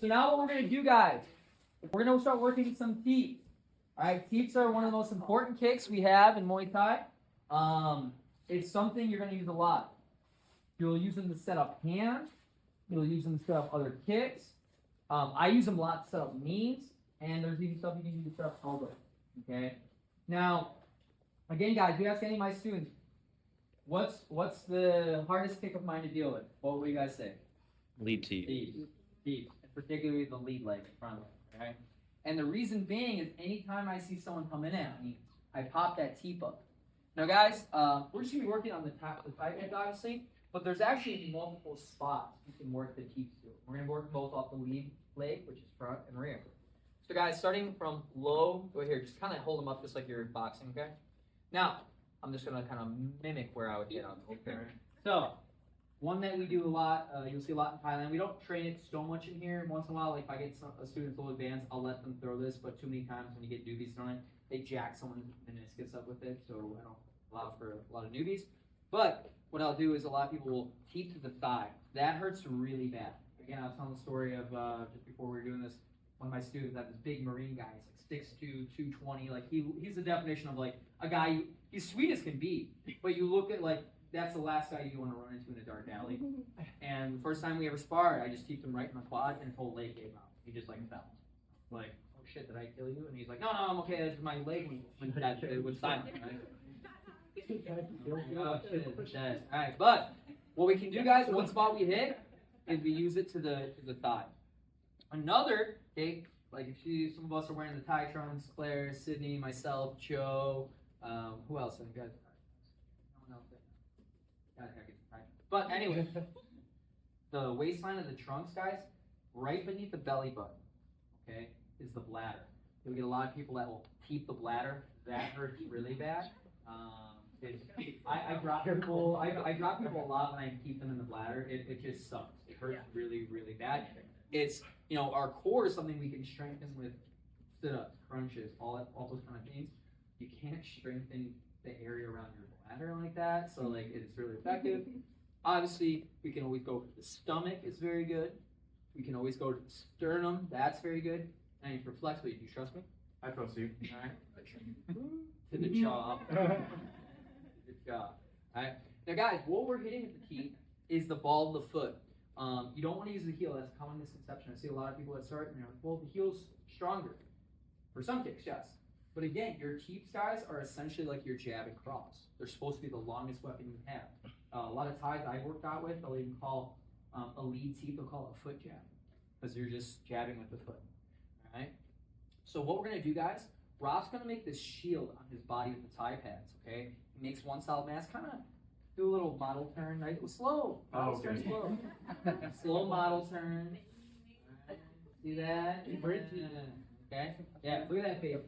So now what we're going to do, guys, we're going to start working some teeps. All right, teeps are one of the most important kicks we have in Muay Thai. It's something you're going to use a lot. You'll use them to set up hands. You'll use them to set up other kicks. I use them a lot to set up knees, and there's even stuff you can use to set up elbows. Okay. Now, again, guys, if you ask any of my students, what's the hardest kick of mine to deal with? What would you guys say? Lead teep. Teep, particularly the lead leg, front leg. Right. And the reason being is anytime I see someone coming at me, I pop that teep up. Now, guys, we're just gonna be working on the tight end, obviously. But there's actually multiple spots you can work the teeps to. We're going to work both off the lead leg, which is front and rear. So guys, starting from low, go here, just kind of hold them up just like you're boxing, okay? Now, I'm just going to kind of mimic where I would get on. Okay. So, one that we do a lot, you'll see a lot in Thailand. We don't train it so much in here. Once in a while, like if I get a student full advanced, I'll let them throw this. But too many times when you get newbies throwing it, they jack someone's meniscus up with it. So I don't allow for a lot of newbies. But what I'll do is a lot of people will teep to the thigh. That hurts really bad. Again, I was telling the story of just before we were doing this, one of my students had this big Marine guy. He's like 6'2", 220. Like he's the definition of like a guy. He's sweet as can be, but you look at like that's the last guy you want to run into in a dark alley. And the first time we ever sparred, I just teeped him right in the quad, and his whole leg gave out. He just like fell. Like, oh shit, did I kill you? And he's like, no, I'm okay. That's my leg was silent. Right? Alright, but what we can do, guys, one spot we hit is we use it to the thigh. Another, okay, like if some of us are wearing the Thai trunks, Claire, Sydney, myself, Joe, who else? You guys, no one else. But anyway, the waistline of the trunks, guys, right beneath the belly button, okay, is the bladder. You'll get a lot of people that will teep the bladder. That hurts really bad. I drop people. I drop people a lot when I keep them in the bladder. It just sucks. It hurts really, really bad. It's our core is something we can strengthen with sit-ups, crunches, all those kind of things. You can't strengthen the area around your bladder like that. So like it's really effective. Obviously, we can always go for the stomach. It's very good. We can always go to the sternum. That's very good. And for flexibility, do you trust me? I trust you. All right. To the jaw. Good job. Alright. Now guys, what we're hitting with the teep is the ball of the foot. You don't want to use the heel. That's a common misconception. I see a lot of people that start and they're like, well, the heel's stronger. For some kicks, yes. But again, your teeps, guys, are essentially like your jab and cross. They're supposed to be the longest weapon you have. A lot of Thais I've worked out with, they'll even call a lead teep, they'll call it a foot jab. Because you're just jabbing with the foot. Alright? So what we're going to do, guys, Rob's going to make this shield on his body with the Thai pads, okay? He makes one solid mass, kind of do a little model turn, right? Slow. Model turn slow. Slow model turn. Right. See that? Okay? Yeah, look at that face.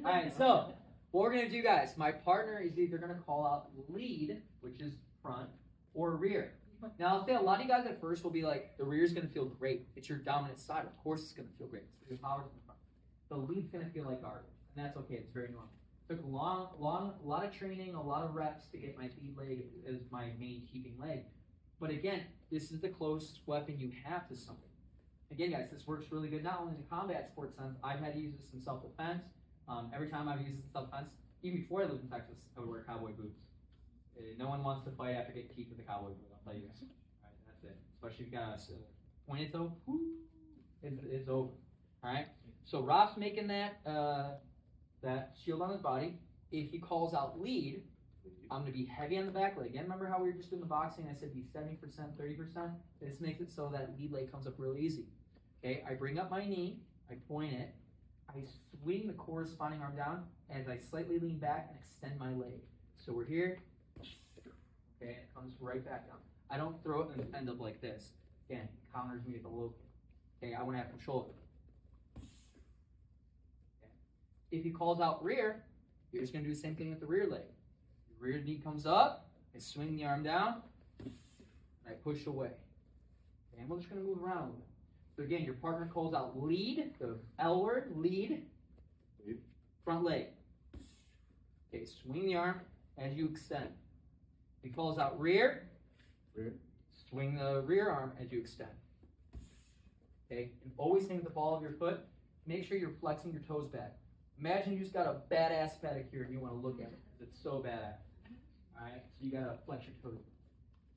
Alright, so what we're going to do, guys, my partner is either going to call out lead, which is front, or rear. Now, I'll say a lot of you guys at first will be like, the rear is going to feel great. It's your dominant side. Of course it's going to feel great. It's your power in the front. The lead's going to feel like garbage, and that's okay. It's very normal. It took a lot of training, a lot of reps to get my lead leg as my main keeping leg. But again, this is the closest weapon you have to something. Again, guys, this works really good not only in the combat sports sense. I've had to use this in self-defense. Every time I've used this in self-defense, even before I lived in Texas, I would wear cowboy boots. No one wants to fight after getting teeth with a cowboy boot. I'll tell you guys. All right, that's it. Especially if you got a pointed toe, it's over. All right. So Rob's making that that shield on his body. If he calls out lead, I'm going to be heavy on the back leg. Again, remember how we were just doing the boxing? I said be 70%, 30%. This makes it so that lead leg comes up real easy. Okay, I bring up my knee, I point it, I swing the corresponding arm down as I slightly lean back and extend my leg. So we're here. Okay, it comes right back down. I don't throw it and end up like this. Again, it counters me at the low kick. Okay, I want to have control of it. If he calls out rear, you're just going to do the same thing with the rear leg. The rear knee comes up, I swing the arm down, and I push away. Okay, and we're just going to move around a little bit. So again, your partner calls out lead, the L word, lead, front leg. Okay, swing the arm as you extend. If he calls out rear, swing the rear arm as you extend. okay? And always hang with the ball of your foot. Make sure you're flexing your toes back. Imagine you just got a badass pedicure and you want to look at it because it's so badass. All right, so you gotta flex your toes.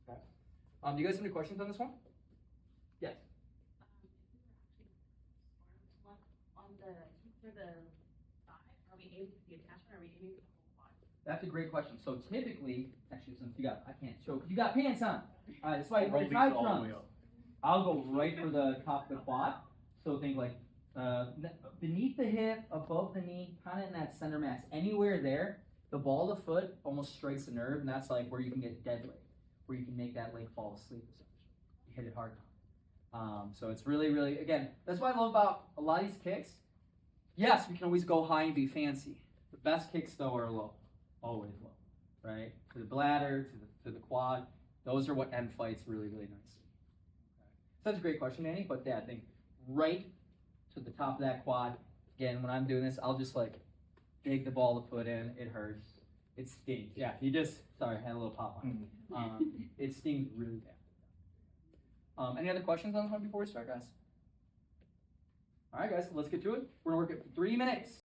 Okay. Do you guys have any questions on this one? Yes. On the for the thigh, are we aiming for the attachment or are we aiming for the whole quad? That's a great question. So typically, actually, since I can't show, you got pants on. All right, that's why you wear tie trunks. I'll go right for the top of the quad. So think like beneath the hip, above the knee, kind of in that center mass. Anywhere there, the ball of the foot almost strikes a nerve, and that's like where you can get dead leg, where you can make that leg fall asleep. Essentially, you hit it hard enough. So it's really, really, again, that's what I love about a lot of these kicks. Yes, we can always go high and be fancy. The best kicks, though, are low. Always low, right? To the bladder, to the quad. Those are what end fights really, really nicely. Okay. So that's a great question, Annie. But yeah, I think right to the top of that quad. Again, when I'm doing this, I'll just like dig the ball of the foot in. It hurts. It stings. Yeah, you just, sorry, I had a little pop on. It stings really bad. Any other questions on this one before we start, guys? All right, guys, let's get to it. We're going to work it for 3 minutes.